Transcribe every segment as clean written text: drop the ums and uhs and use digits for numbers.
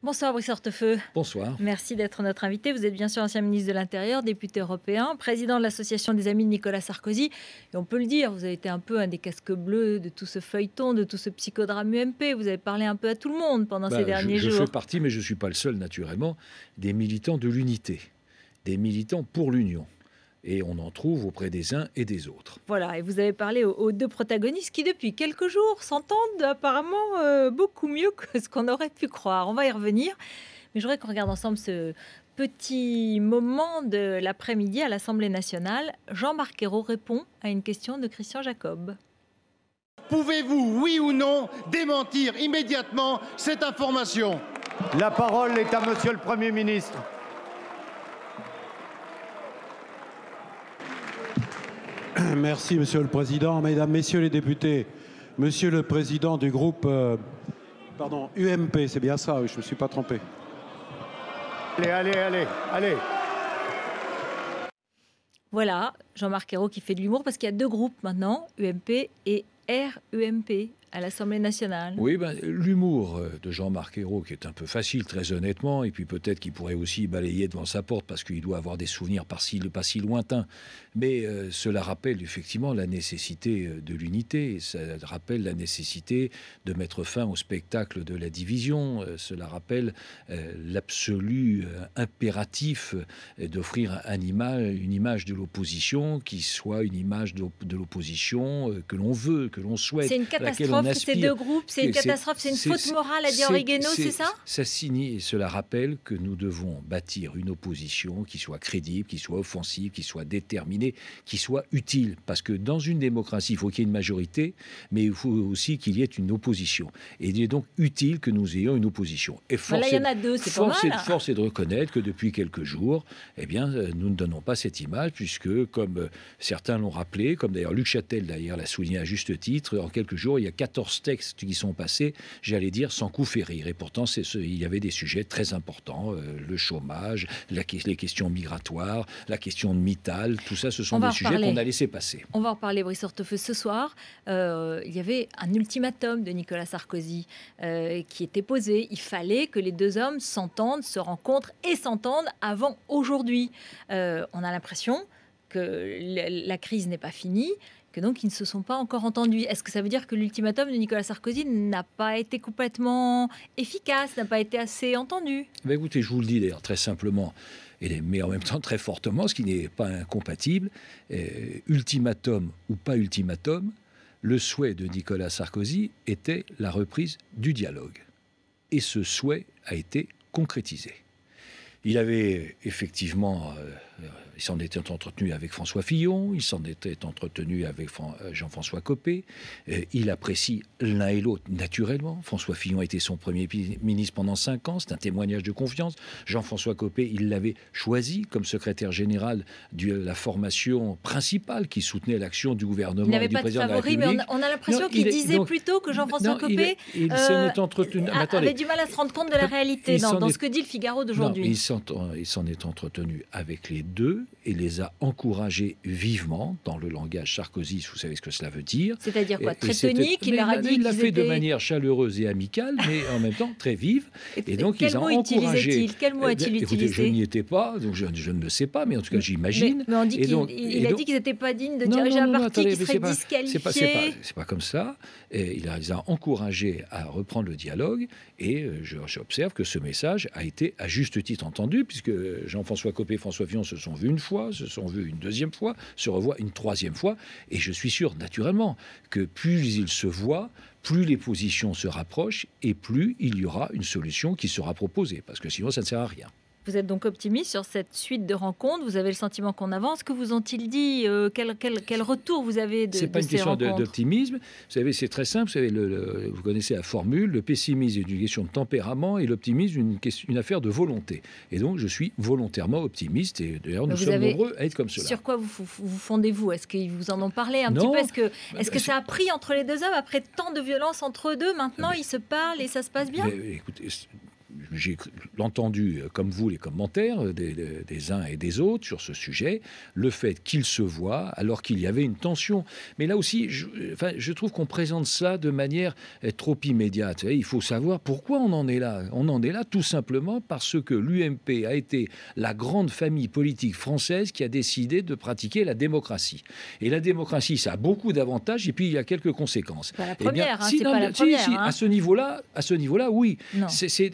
Bonsoir Brice Hortefeux. Bonsoir. Merci d'être notre invité. Vous êtes bien sûr ancien ministre de l'Intérieur, député européen, président de l'association des amis de Nicolas Sarkozy. Et on peut le dire, vous avez été un peu un des casques bleus de tout ce feuilleton, de tout ce psychodrame UMP. Vous avez parlé un peu à tout le monde pendant ces derniers jours. Je fais partie, mais je ne suis pas le seul naturellement, des militants de l'unité, des militants pour l'union. Et on en trouve auprès des uns et des autres. Voilà, et vous avez parlé aux deux protagonistes qui, depuis quelques jours, s'entendent apparemment beaucoup mieux que ce qu'on aurait pu croire. On va y revenir. Mais je voudrais qu'on regarde ensemble ce petit moment de l'après-midi à l'Assemblée nationale. Jean-Marc Ayrault répond à une question de Christian Jacob. Pouvez-vous, oui ou non, démentir immédiatement cette information? La parole est à Monsieur le Premier ministre. Merci, Monsieur le Président. Mesdames, Messieurs les députés, Monsieur le Président du groupe UMP, c'est bien ça, oui, je ne me suis pas trompé. Allez. Voilà, Jean-Marc Ayrault qui fait de l'humour parce qu'il y a deux groupes maintenant, UMP et RUMP à l'Assemblée nationale. Oui, l'humour de Jean-Marc Ayrault, qui est un peu facile, très honnêtement, et puis peut-être qu'il pourrait aussi balayer devant sa porte parce qu'il doit avoir des souvenirs pas si lointains. Mais cela rappelle effectivement la nécessité de l'unité, ça rappelle la nécessité de mettre fin au spectacle de la division, cela rappelle l'absolu impératif d'offrir une image de l'opposition qui soit une image de l'opposition que l'on veut, que l'on souhaite. C'est une catastrophe ces deux groupes, c'est une catastrophe, c'est une faute morale à dire Guénaud, c'est ça? Ça signifie, et cela rappelle que nous devons bâtir une opposition qui soit crédible, qui soit offensive, qui soit déterminée, qui soit utile. Parce que dans une démocratie, il faut qu'il y ait une majorité, mais il faut aussi qu'il y ait une opposition. Et il est donc utile que nous ayons une opposition. Et là, il y en a deux, c'est pas mal. Force est de reconnaître que depuis quelques jours, nous ne donnons pas cette image, puisque, comme certains l'ont rappelé, comme d'ailleurs Luc Châtel l'a souligné à juste titre, en quelques jours, il y a 14 textes qui sont passés, j'allais dire, sans coup férir. Et pourtant, il y avait des sujets très importants, le chômage, les questions migratoires, la question de Mittal, tout ça, ce sont des sujets qu'on a laissé passer. On va en parler, Brice Hortefeux. Ce soir, il y avait un ultimatum de Nicolas Sarkozy qui était posé. Il fallait que les deux hommes s'entendent, se rencontrent et s'entendent avant aujourd'hui. On a l'impression que la crise n'est pas finie, que donc ils ne se sont pas encore entendus. Est-ce que ça veut dire que l'ultimatum de Nicolas Sarkozy n'a pas été complètement efficace, n'a pas été assez entendu? Écoutez, je vous le dis d'ailleurs très simplement, mais en même temps très fortement, ce qui n'est pas incompatible. Ultimatum ou pas ultimatum, le souhait de Nicolas Sarkozy était la reprise du dialogue. Et ce souhait a été concrétisé. Il avait effectivement... il s'en était entretenu avec François Fillon, il s'en était entretenu avec Jean-François Copé. Il apprécie l'un et l'autre naturellement. François Fillon a été son premier ministre pendant 5 ans, c'est un témoignage de confiance. Jean-François Copé, il l'avait choisi comme secrétaire général de la formation principale qui soutenait l'action du gouvernement et du président de la République. Mais on a l'impression qu'il disait plutôt que Jean-François Copé avait du mal à se rendre compte de la réalité dans ce que dit le Figaro d'aujourd'hui. Il s'en est entretenu avec les deux et les a encouragés vivement dans le langage Sarkozy. Vous savez ce que cela veut dire. C'est-à-dire quoi? Très tonique, il leur a dit qu'il l'a fait de manière chaleureuse et amicale, mais en même temps très vive. Et donc ils ont encouragé. Quel mot a-t-il utilisé? Écoutez, je n'y étais pas, donc je ne le sais pas, mais en tout cas j'imagine. Mais on dit qu'il a dit qu'ils n'étaient pas dignes de diriger un parti qui serait disqualifié. C'est pas comme ça. Et il les a encouragés à reprendre le dialogue. Et j'observe que ce message a été à juste titre entendu, puisque Jean-François Copé et François Fillon se sont vus une fois, se sont vus une deuxième fois, se revoient une troisième fois. Et je suis sûr, naturellement, que plus ils se voient, plus les positions se rapprochent et plus il y aura une solution qui sera proposée. Parce que sinon, ça ne sert à rien. Vous êtes donc optimiste sur cette suite de rencontres. Vous avez le sentiment qu'on avance. Que vous ont-ils dit? Quel retour vous avez de ces rencontres? C'est pas une question d'optimisme. Vous savez, c'est très simple. Vous savez, vous connaissez la formule. Le pessimisme est une question de tempérament et l'optimisme une affaire de volonté. Et donc, je suis volontairement optimiste. Et d'ailleurs, nous sommes nombreux à être comme cela. Sur quoi vous fondez-vous? Est-ce qu'ils vous en ont parlé un petit peu? Est-ce que ça a pris entre les deux hommes après tant de violence entre eux deux? Maintenant, ils se parlent et ça se passe bien? Écoutez, j'ai entendu, comme vous, les commentaires des uns et des autres sur ce sujet, le fait qu'ils se voient alors qu'il y avait une tension. Mais là aussi, je trouve qu'on présente ça de manière trop immédiate. Il faut savoir pourquoi on en est là. On en est là tout simplement parce que l'UMP a été la grande famille politique française qui a décidé de pratiquer la démocratie. Et la démocratie, ça a beaucoup d'avantages et puis il y a quelques conséquences. Pas la première, c'est pas la première. À ce niveau-là, oui.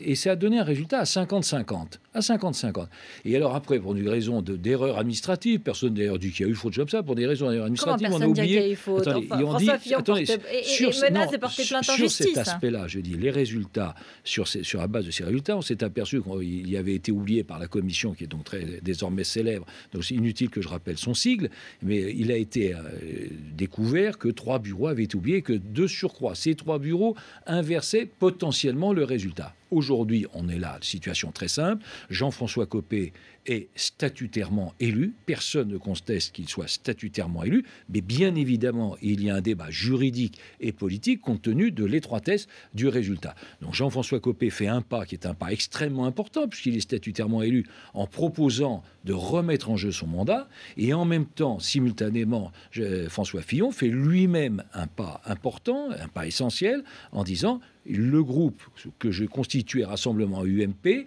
Et ça a donné un résultat à 50-50. À 50-50. Et alors après, pour des raisons d'erreur administrative, personne d'ailleurs dit qu'il y a eu faute comme ça, pour des raisons administratives, on a oublié... Qu'il y a eu faute. François Fillon menace de porter plainte en justice. Sur cet aspect-là, je dis, les résultats, sur la base de ces résultats, on s'est aperçu qu'il y avait été oublié par la commission, qui est donc désormais célèbre, donc c'est inutile que je rappelle son sigle, mais il a été découvert que 3 bureaux avaient été oubliés, que de surcroît, ces 3 bureaux inversaient potentiellement le résultat. Aujourd'hui, on est là, situation très simple. Jean-François Copé est statutairement élu. Personne ne conteste qu'il soit statutairement élu. Mais bien évidemment, il y a un débat juridique et politique compte tenu de l'étroitesse du résultat. Donc Jean-François Copé fait un pas qui est un pas extrêmement important puisqu'il est statutairement élu en proposant de remettre en jeu son mandat. Et en même temps, simultanément, François Fillon fait lui-même un pas important, un pas essentiel, en disant... Le groupe que j'ai constitué, Rassemblement UMP,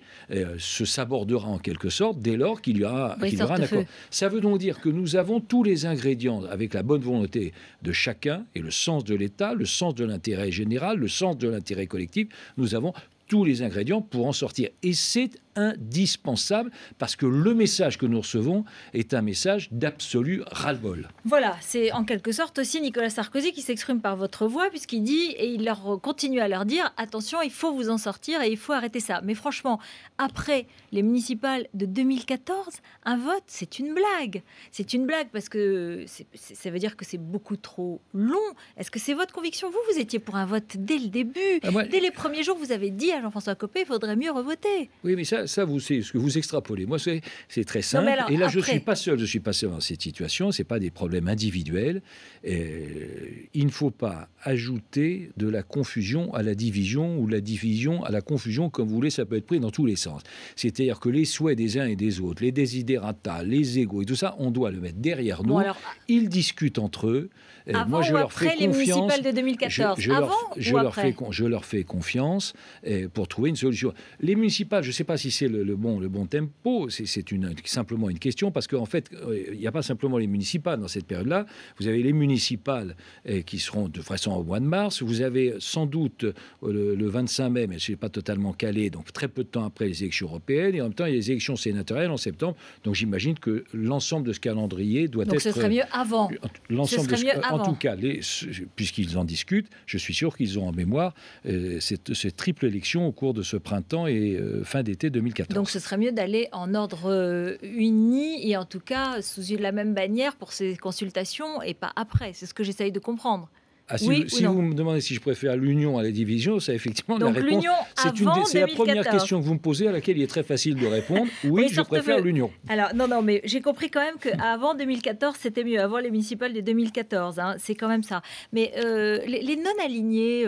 se sabordera en quelque sorte dès lors qu'il y aura un accord. Ça veut donc dire que nous avons tous les ingrédients, avec la bonne volonté de chacun et le sens de l'État, le sens de l'intérêt général, le sens de l'intérêt collectif. Nous avons tous les ingrédients pour en sortir. Et c'est indispensable parce que le message que nous recevons est un message d'absolu ras-le-bol. Voilà, c'est en quelque sorte aussi Nicolas Sarkozy qui s'exprime par votre voix puisqu'il dit, et il leur continue à leur dire, attention, il faut vous en sortir et il faut arrêter ça. Mais franchement, après les municipales de 2014, un vote, c'est une blague. C'est une blague parce que ça veut dire que c'est beaucoup trop long. Est-ce que c'est votre conviction? Vous étiez pour un vote dès le début. Dès les premiers jours, vous avez dit à Jean-François Copé, il faudrait mieux revoter. Oui, mais ça c'est ce que vous extrapolez. Moi, c'est très simple. Non, alors, et là, après... je ne suis pas seul dans cette situation. Ce n'est pas des problèmes individuels. Il ne faut pas ajouter de la confusion à la division ou la division à la confusion, comme vous voulez, ça peut être pris dans tous les sens. C'est-à-dire que les souhaits des uns et des autres, les desiderata, les égos et tout ça, on doit le mettre derrière nous. Alors, ils discutent entre eux. Avant moi, je ou leur après fais les confiance. municipales de 2014 Je leur fais confiance pour trouver une solution. Les municipales, je ne sais pas si c'est le bon tempo, c'est simplement une question, parce qu'en fait, il n'y a pas simplement les municipales dans cette période-là. Vous avez les municipales qui seront de façon au mois de mars. Vous avez sans doute le 25 mai, mais je ne suis pas totalement calé, donc très peu de temps après les élections européennes. Et en même temps, il y a les élections sénatoriales en septembre. Donc j'imagine que l'ensemble de ce calendrier doit être... Donc ce serait mieux avant. En tout cas, puisqu'ils en discutent, je suis sûr qu'ils ont en mémoire cette triple élection au cours de ce printemps et fin d'été 2014. Donc ce serait mieux d'aller en ordre uni et en tout cas sous la même bannière pour ces consultations et pas après. C'est ce que j'essaye de comprendre. Si vous me demandez si je préfère l'union à la division, ça effectivement donc, la réponse. C'est la première question que vous me posez à laquelle il est très facile de répondre. Oui, je préfère l'union. Alors non, mais j'ai compris quand même qu'avant 2014, c'était mieux. Avant les municipales de 2014, hein, c'est quand même ça. Mais les non-alignés...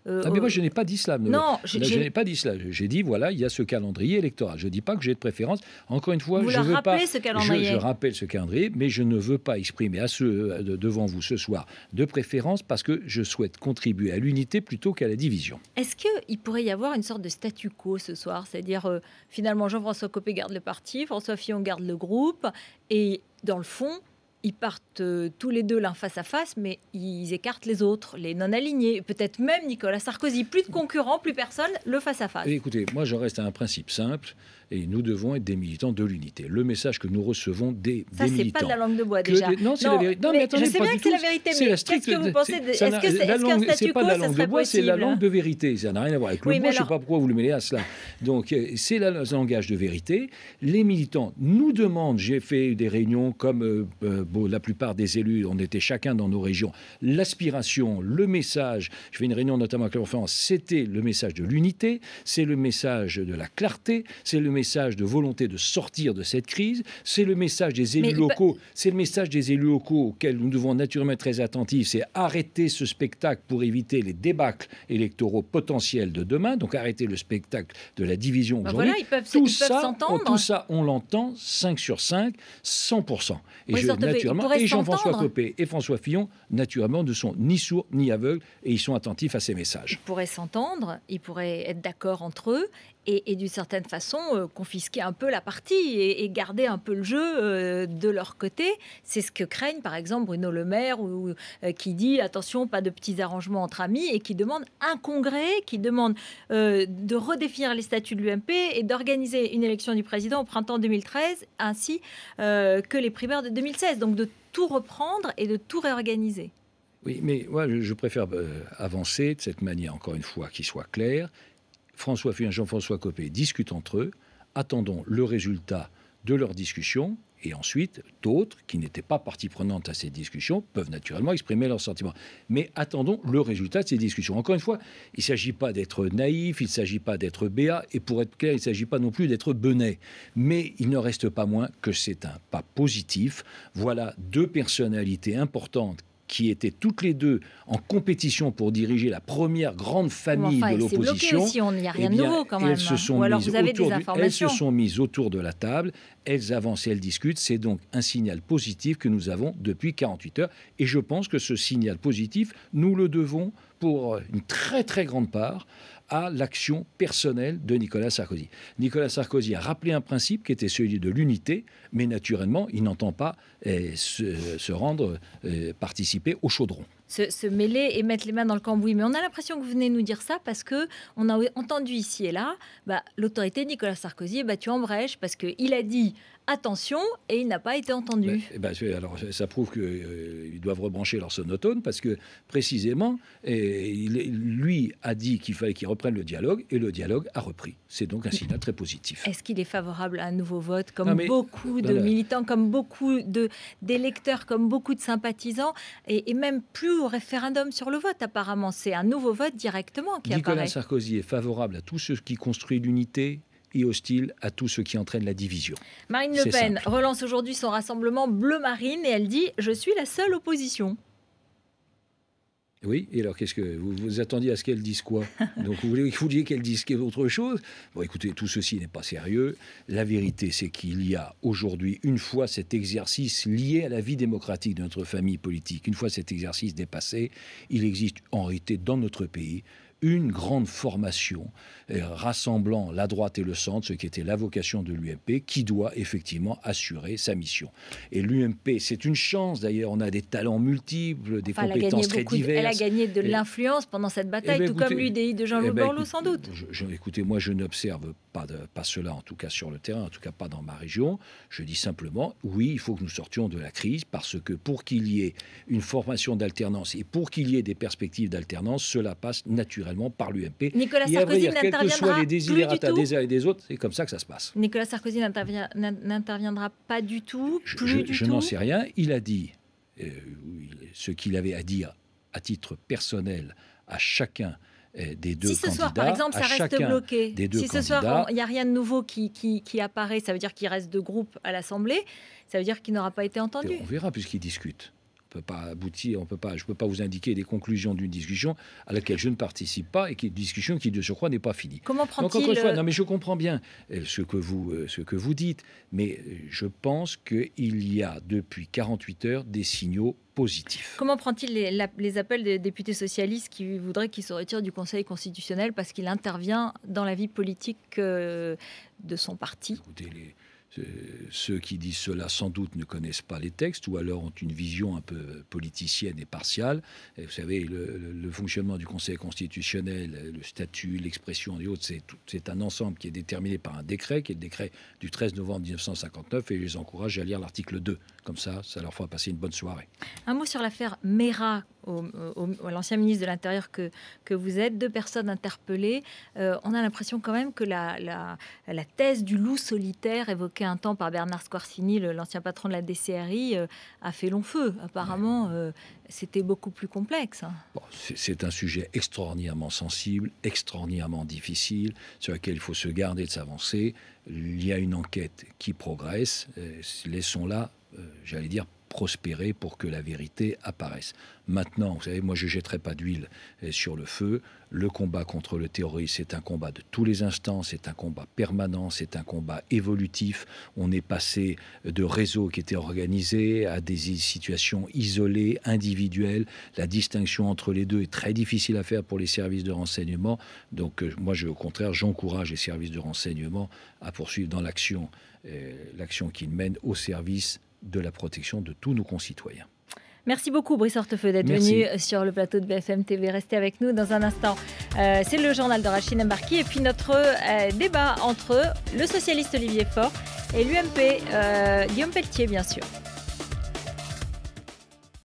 mais moi, je n'ai pas dit cela. Non, je n'ai pas dit cela. J'ai dit, voilà, il y a ce calendrier électoral. Je ne dis pas que j'ai de préférence. Encore une fois, je ne veux pas... ce calendrier. Je rappelle ce calendrier, mais je ne veux pas exprimer devant vous ce soir de préférence parce que je souhaite contribuer à l'unité plutôt qu'à la division. Est-ce qu'il pourrait y avoir une sorte de statu quo ce soir? C'est-à-dire, finalement, Jean-François Copé garde le parti, François Fillon garde le groupe, et dans le fond, ils partent tous les deux l'un face à face, mais ils écartent les autres, les non-alignés, peut-être même Nicolas Sarkozy. Plus de concurrents, plus personne, le face à face. Écoutez, moi, je reste à un principe simple. Et nous devons être des militants de l'unité. Le message que nous recevons des militants. Ça, c'est pas de la langue de bois, déjà. Non, c'est la vérité. Non, mais attendez, je sais bien que c'est la vérité, mais qu'est-ce que vous pensez est-ce qu'un statu quo, ça serait possible? C'est la langue de vérité. Ça n'a rien à voir avec le mot. Je ne sais pas pourquoi vous le mêlez à cela. Donc, c'est le langage de vérité. Les militants nous demandent, j'ai fait des réunions comme la plupart des élus, on était chacun dans nos régions, l'aspiration, le message, je fais une réunion notamment à Clermont-Ferrand, c'était le message de l'unité, c'est le message de la clarté, c'est le message de volonté de sortir de cette crise, c'est le message des élus locaux, c'est le message des élus locaux auxquels nous devons naturellement être très attentifs, c'est arrêter ce spectacle pour éviter les débâcles électoraux potentiels de demain, donc arrêter le spectacle de la division aujourd'hui. Voilà, ils peuvent s'entendre. Tout ça, on l'entend 5 sur 5, 100%. Et, naturellement, et Jean-François Copé et François Fillon, naturellement, ne sont ni sourds ni aveugles et ils sont attentifs à ces messages. Ils pourraient s'entendre, ils pourraient être d'accord entre eux et d'une certaine façon confisquer un peu la partie et garder un peu le jeu de leur côté. C'est ce que craignent par exemple Bruno Le Maire qui dit attention, pas de petits arrangements entre amis et qui demande un congrès, qui demande de redéfinir les statuts de l'UMP et d'organiser une élection du président au printemps 2013 ainsi que les primaires de 2016. Donc de tout reprendre et de tout réorganiser. Oui, mais moi je préfère avancer de cette manière, encore une fois, qui soit claire. François Fillon et Jean-François Copé discutent entre eux, attendons le résultat de leur discussion, et ensuite, d'autres, qui n'étaient pas partie prenante à ces discussions, peuvent naturellement exprimer leurs sentiments. Mais attendons le résultat de ces discussions. Encore une fois, il ne s'agit pas d'être naïf, il ne s'agit pas d'être béat, et pour être clair, il ne s'agit pas non plus d'être benet. Mais il ne reste pas moins que c'est un pas positif. Voilà deux personnalités importantes qui étaient toutes les deux en compétition pour diriger la première grande famille de l'opposition. Il n'y a rien de nouveau quand même. Ou alors vous avez des informations. Elles se sont mises autour de la table, elles avancent et elles discutent. C'est donc un signal positif que nous avons depuis 48 heures. Et je pense que ce signal positif, nous le devons pour une très très grande part à l'action personnelle de Nicolas Sarkozy. Nicolas Sarkozy a rappelé un principe qui était celui de l'unité, mais naturellement, il n'entend pas se rendre, participer au chaudron. Se mêler et mettre les mains dans le cambouis. Mais on a l'impression que vous venez nous dire ça parce qu'on a entendu ici et là, l'autorité de Nicolas Sarkozy est battue en brèche parce qu'il a dit attention et il n'a pas été entendu. Alors ça prouve qu'ils doivent rebrancher leur sonotone parce que précisément, lui a dit qu'il fallait qu'il reprenne le dialogue et le dialogue a repris. C'est donc un signal très positif. Est-ce qu'il est favorable à un nouveau vote comme beaucoup de militants, comme beaucoup d'électeurs, comme beaucoup de sympathisants et même plus au référendum sur le vote apparemment. C'est un nouveau vote directement qui apparaît. Nicolas Sarkozy est favorable à tout ce qui construit l'unité et hostile à tout ce qui entraîne la division. Marine Le Pen relance aujourd'hui son rassemblement bleu marine et elle dit « Je suis la seule opposition ». Oui, et alors qu'est-ce que vous attendiez à ce qu'elle dise quoi? Donc vous vouliez qu'elle dise autre chose? Bon, écoutez, tout ceci n'est pas sérieux. La vérité, c'est qu'il y a aujourd'hui, une fois cet exercice lié à la vie démocratique de notre famille politique, une fois cet exercice dépassé, il existe en réalité dans notre pays une grande formation rassemblant la droite et le centre, ce qui était la vocation de l'UMP, qui doit effectivement assurer sa mission. Et l'UMP, c'est une chance d'ailleurs, on a des talents multiples, des compétences très diverses. Elle a gagné de l'influence pendant cette bataille, tout comme l'UDI de Jean-Louis Borloo sans doute. Écoutez, moi je n'observe pas cela, en tout cas sur le terrain, en tout cas pas dans ma région. Je dis simplement, oui, il faut que nous sortions de la crise, parce que pour qu'il y ait une formation d'alternance et pour qu'il y ait des perspectives d'alternance, cela passe naturellement par l'UMP. Nicolas Sarkozy n'interviendra quels que soient les désirata plus du tout. des uns et des autres, c'est comme ça que ça se passe. Nicolas Sarkozy n'interviendra pas du tout, je n'en sais rien. Il a dit ce qu'il avait à dire à titre personnel à chacun des deux candidats. Si ce soir, par exemple, ça reste bloqué, si ce soir, il n'y a rien de nouveau qui apparaît, ça veut dire qu'il reste deux groupes à l'Assemblée, ça veut dire qu'il n'aura pas été entendu. On verra puisqu'ils discutent. On peut pas aboutir, je ne peux pas vous indiquer des conclusions d'une discussion à laquelle je ne participe pas et qui est une discussion qui, de surcroît, n'est pas finie. Comment prend-il... Donc, encore une fois, non, mais je comprends bien ce que vous dites, mais je pense qu'il y a, depuis 48 heures, des signaux positifs. Comment prend-il les appels des députés socialistes qui voudraient qu'il se retire du Conseil constitutionnel parce qu'il intervient dans la vie politique de son parti? Écoutez, ceux qui disent cela sans doute ne connaissent pas les textes ou alors ont une vision un peu politicienne et partiale. Et vous savez, le fonctionnement du Conseil constitutionnel, le statut, l'expression et autres, c'est un ensemble qui est déterminé par un décret, qui est le décret du 13 novembre 1959, et je les encourage à lire l'article 2. Comme ça leur fera passer une bonne soirée. Un mot sur l'affaire Mera, à l'ancien ministre de l'Intérieur que vous êtes, 2 personnes interpellées. On a l'impression quand même que la thèse du loup solitaire évoquée un temps par Bernard Squarcini, l'ancien patron de la DCRI, a fait long feu. Apparemment, c'était beaucoup plus complexe. Bon, c'est un sujet extraordinairement sensible, extraordinairement difficile, sur lequel il faut se garder de s'avancer. Il y a une enquête qui progresse. Laissons-la, j'allais dire, prospérer pour que la vérité apparaisse. Maintenant, vous savez, moi je ne jetterai pas d'huile sur le feu. Le combat contre le terrorisme, c'est un combat de tous les instants, c'est un combat permanent, c'est un combat évolutif. On est passé de réseaux qui étaient organisés à des situations isolées, individuelles. La distinction entre les deux est très difficile à faire pour les services de renseignement. Donc moi, au contraire, j'encourage les services de renseignement à poursuivre dans l'action qu'ils mènent au service de la protection de tous nos concitoyens. Merci beaucoup Brice Hortefeux d'être venu sur le plateau de BFM TV. Restez avec nous dans un instant. C'est le journal de Rachid Embarki et puis notre débat entre le socialiste Olivier Faure et l'UMP Guillaume Pelletier, bien sûr.